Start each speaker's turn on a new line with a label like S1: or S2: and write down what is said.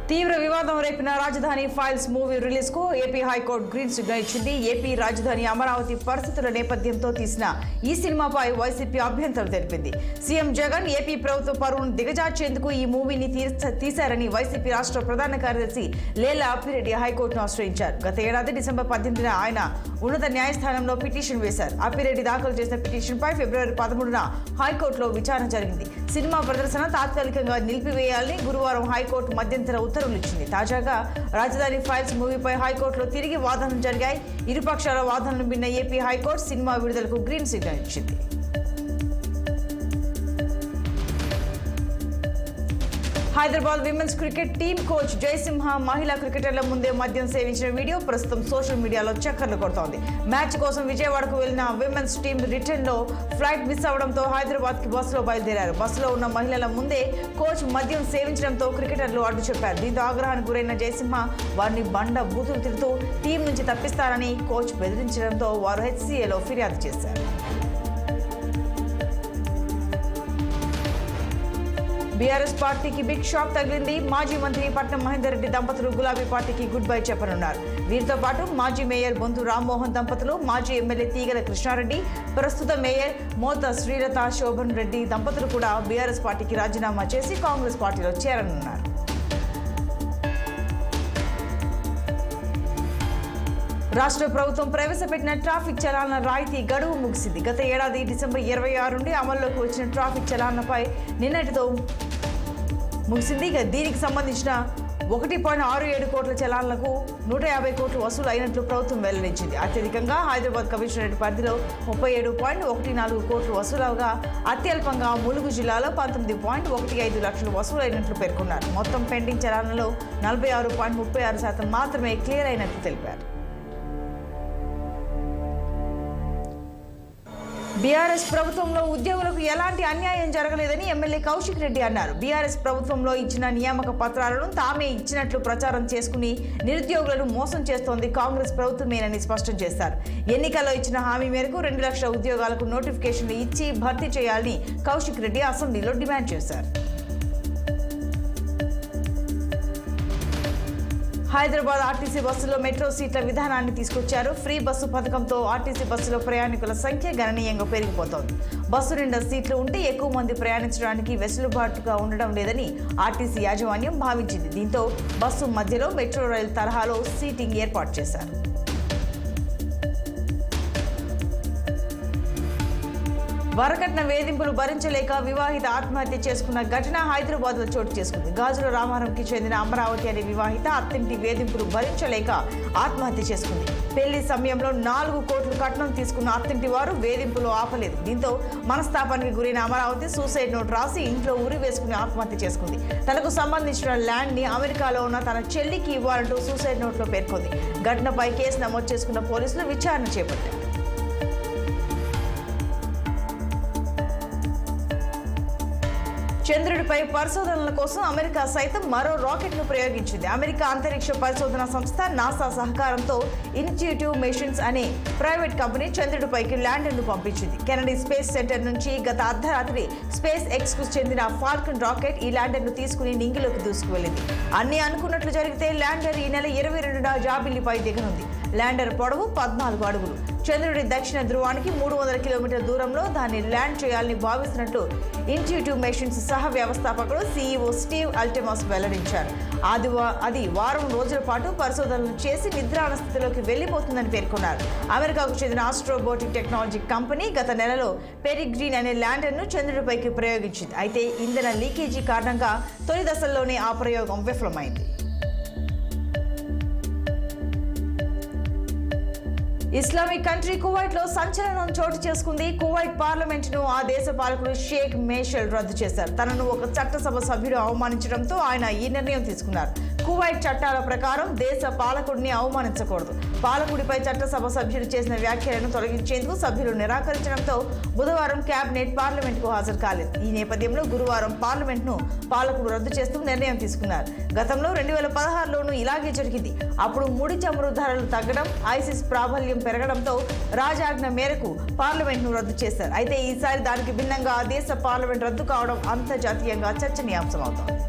S1: తీవ్ర వివాదం రేపిన రాజధాని ఫైల్స్ మూవీ రిలీజ్ కు ఏపీ హైకోర్టు గ్రీన్ సిగ్నల్ ఇచ్చింది. ఏపీ రాజధాని అమరావతి పరిస్థితుల నేపథ్యంతో తీసిన ఈ సినిమాపై వైసీపీ అభ్యంతరం తెలిపింది. సీఎం జగన్ ఏపీ ప్రభుత్వ పరువును దిగజార్చేందుకు ఈ మూవీని తీశారని వైసీపీ రాష్ట్ర ప్రధాన కార్యదర్శి లేలా అప్పిరెడ్డి హైకోర్టును ఆశ్రయించారు. గత ఏడాది డిసెంబర్ 18న ఆయన ఉన్నత న్యాయస్థానంలో పిటిషన్ వేశారు. అప్పిరెడ్డి దాఖలు చేసిన పిటిషన్పై ఫిబ్రవరి 13న హైకోర్టులో విచారణ జరిగింది. సినిమా ప్రదర్శన తాత్కాలికంగా నిలిపివేయాలని గురువారం హైకోర్టు మధ్యంతర ఉత్తర్వులు ఇచ్చింది. తాజాగా రాజధాని ఫైల్స్ మూవీపై హైకోర్టులో తిరిగి వాదనలు జరిగాయి. ఇరుపక్షాల వాదనలు విన్న ఏపీ హైకోర్టు సినిమా విడుదలకు గ్రీన్ సిగ్నల్ ఇచ్చింది. Hyderabad women's cricket team coach Jayasimha మహిళా క్రికెటర్ల ముందే మద్యం సేవించిన వీడియో ప్రస్తుతం సోషల్ మీడియాలో చక్కర్లు కొడుతోంది. మ్యాచ్ కోసం విజయవాడకు వెళ్లిన విమెన్స్ టీమ్ రిటర్న్ లో ఫ్లైట్ మిస్ అవడంతో హైదరాబాద్ కి బస్సులో బయలుదేరారు. బస్సులో ఉన్న మహిళల ముందే కోచ్ మద్యం సేవించడంతో క్రికెటర్లు అడ్డు చెప్పారు. దీంతో ఆగ్రహానికి గురైన జయసింహ వారిని బండ బూతులు తిడుతూ టీం నుంచి తప్పిస్తారని కోచ్ బెదిరించడంతో వారు హెచ్సీఏలో ఫిర్యాదు చేశారు. బీఆర్ఎస్ పార్టీకి బిగ్ షాక్ తగిలింది. మాజీ మంత్రి పట్నం మహేందర్ రెడ్డి దంపతులు గులాబీ పార్టీకి గుడ్ బై చెప్పనున్నారు. వీరితో పాటు మాజీ మేయర్ బొంతు రామ్మోహన్ దంపతులు, మాజీ ఎమ్మెల్యే తీగల కృష్ణారెడ్డి, ప్రస్తుత మేయర్ మోత శ్రీలత శోభన్ రెడ్డి దంపతులు కూడా బీఆర్ఎస్ పార్టీకి రాజీనామా చేసి కాంగ్రెస్ పార్టీలో చేరనున్నారు. రాష్ట్ర ప్రభుత్వం ప్రవేశపెట్టిన ట్రాఫిక్ చలాన్ల రాయితీ గడువు ముగిసింది. గత ఏడాది డిసెంబర్ 26 నుండి అమల్లోకి వచ్చిన ట్రాఫిక్ చలాన్లపై నిన్నటితో ముగిసింది. దీనికి సంబంధించిన 1.67 కోట్ల చలాన్లకు 150 కోట్లు వసూలు అయినట్లు ప్రభుత్వం వెల్లడించింది. అత్యధికంగా హైదరాబాద్ కమిషనరేట్ పరిధిలో 37.14 కోట్లు వసూలవగా అత్యల్పంగా ములుగు జిల్లాలో 19.15 లక్షలు వసూలైనట్లు పేర్కొన్నారు. మొత్తం పెండింగ్ చలాన్లలో 46.36% మాత్రమే క్లియర్ అయినట్లు తెలిపారు. బీఆర్ఎస్ ప్రభుత్వంలో ఉద్యోగులకు ఎలాంటి అన్యాయం జరగలేదని ఎమ్మెల్యే కౌశిక్ రెడ్డి అన్నారు. బీఆర్ఎస్ ప్రభుత్వంలో ఇచ్చిన నియామక పత్రాలను తామే ఇచ్చినట్లు ప్రచారం చేసుకుని నిరుద్యోగులను మోసం చేస్తోంది కాంగ్రెస్ ప్రభుత్వమేనని స్పష్టం చేశారు. ఎన్నికల్లో ఇచ్చిన హామీ మేరకు 2 లక్షల ఉద్యోగాలకు నోటిఫికేషన్లు ఇచ్చి భర్తీ చేయాలని కౌశిక్ రెడ్డి అసెంబ్లీలో డిమాండ్ చేశారు. హైదరాబాద్ ఆర్టీసీ బస్సులో మెట్రో సీట్ల విధానాన్ని తీసుకొచ్చారు. ఫ్రీ బస్సు పథకంతో ఆర్టీసీ బస్సులో ప్రయాణికుల సంఖ్య గణనీయంగా పెరిగిపోతోంది. బస్సు నిండా సీట్లు ఉంటే ఎక్కువ మంది ప్రయాణించడానికి వెసులుబాటుగా ఉండడం లేదని ఆర్టీసీ యాజమాన్యం భావించింది. దీంతో బస్సు మధ్యలో మెట్రో రైలు తరహాలో సీటింగ్ ఏర్పాటు చేశారు. వరకట్న వేధింపులు భరించలేక వివాహిత ఆత్మహత్య చేసుకున్న ఘటన హైదరాబాద్ లో చోటు చేసుకుంది. గాజుల రామారంకి చెందిన అమరావతి అనే వివాహిత అత్తింటి వేధింపులు భరించలేక ఆత్మహత్య చేసుకుంది. పెళ్లి సమయంలో 4 కోట్లు కట్నం తీసుకున్న అత్తింటి వారు వేధింపులు ఆపలేదు. దీంతో మనస్తాపానికి గురైన అమరావతి సూసైడ్ నోట్ రాసి ఇంట్లో ఉరి వేసుకుని ఆత్మహత్య చేసుకుంది. తనకు సంబంధించిన ల్యాండ్ ని అమెరికాలో ఉన్న తన చెల్లికి ఇవ్వాలంటూ సూసైడ్ నోట్ లో పేర్కొంది. ఘటనపై కేసు నమోదు చేసుకున్న పోలీసులు విచారణ చేపట్టారు. చంద్రుడిపై పరిశోధనల కోసం అమెరికా సైతం మరో రాకెట్ను ప్రయోగించింది. అమెరికా అంతరిక్ష పరిశోధన సంస్థ నాసా సహకారంతో ఇన్స్టిట్యూటివ్ మిషన్స్ అనే ప్రైవేట్ కంపెనీ చంద్రుడిపైకి ల్యాండర్ను పంపించింది. కెనడీ స్పేస్ సెంటర్ నుంచి గత అర్ధరాత్రి స్పేస్ ఎక్స్ కు చెందిన ఫాల్కన్ రాకెట్ ఈ ల్యాండర్ను తీసుకుని నింగిలోకి దూసుకువెళ్లింది. అన్ని అనుకున్నట్లు జరిగితే ల్యాండర్ ఈ నెల 22న జాబిల్లిపై దిగనుంది. ల్యాండర్ పొడవు 14 అడుగులు. చంద్రుడి దక్షిణ ధ్రువానికి 300 కిలోమీటర్ల దూరంలో దాన్ని ల్యాండ్ చేయాలని భావిస్తున్నట్లు ఇన్స్టిట్యూటివ్ మిషన్స్ సహ వ్యవస్థాపకుడు సీఈఓ స్టీవ్ అల్టెమస్ వెల్లడించారు. అది వారం రోజుల పాటు పరిశోధనలు చేసి నిద్రాణ స్థితిలోకి వెళ్లిపోతుందని పేర్కొన్నారు. అమెరికాకు చెందిన ఆస్ట్రోబోటిక్ టెక్నాలజీ కంపెనీ గత నెలలో పెరిగ్రీన్ అనే ల్యాండర్ను చంద్రుడిపైకి ప్రయోగించింది. అయితే ఇంధన లీకేజీ కారణంగా తొలి దశల్లోనే ఆ ప్రయోగం విఫలమైంది. ఇస్లామిక్ కంట్రీ కువైట్ లో సంచలనం చోటు చేసుకుంది. కువైట్ పార్లమెంట్ ను ఆ దేశ పాలకుడు షేక్ మేషల్ రద్దు చేశారు. తనను ఒక చట్టసభ సభ్యుడు అవమానించడంతో ఆయన ఈ నిర్ణయం తీసుకున్నారు. కువైట్ చట్టాల ప్రకారం దేశ పాలకుడిని అవమానించకూడదు. పాలకుడిపై చట్టసభ సభ్యుడు చేసిన వ్యాఖ్యలను తొలగించేందుకు సభ్యులు నిరాకరించడంతో బుధవారం కేబినెట్ పార్లమెంట్కు హాజరు కాలేదు. ఈ నేపథ్యంలో గురువారం పార్లమెంట్ను పాలకుడు రద్దు చేస్తూ నిర్ణయం తీసుకున్నారు. గతంలో 2016లోనూ ఇలాగే జరిగింది. అప్పుడు ముడి చమురు ధరలు తగ్గడం, ఐసిస్ ప్రాబల్యం పెరగడంతో రాజాజ్ఞ మేరకు పార్లమెంట్ను రద్దు చేశారు. అయితే ఈసారి దానికి భిన్నంగా దేశ పార్లమెంట్ రద్దు కావడం అంతర్జాతీయంగా చర్చనీయాంశమవుతోంది.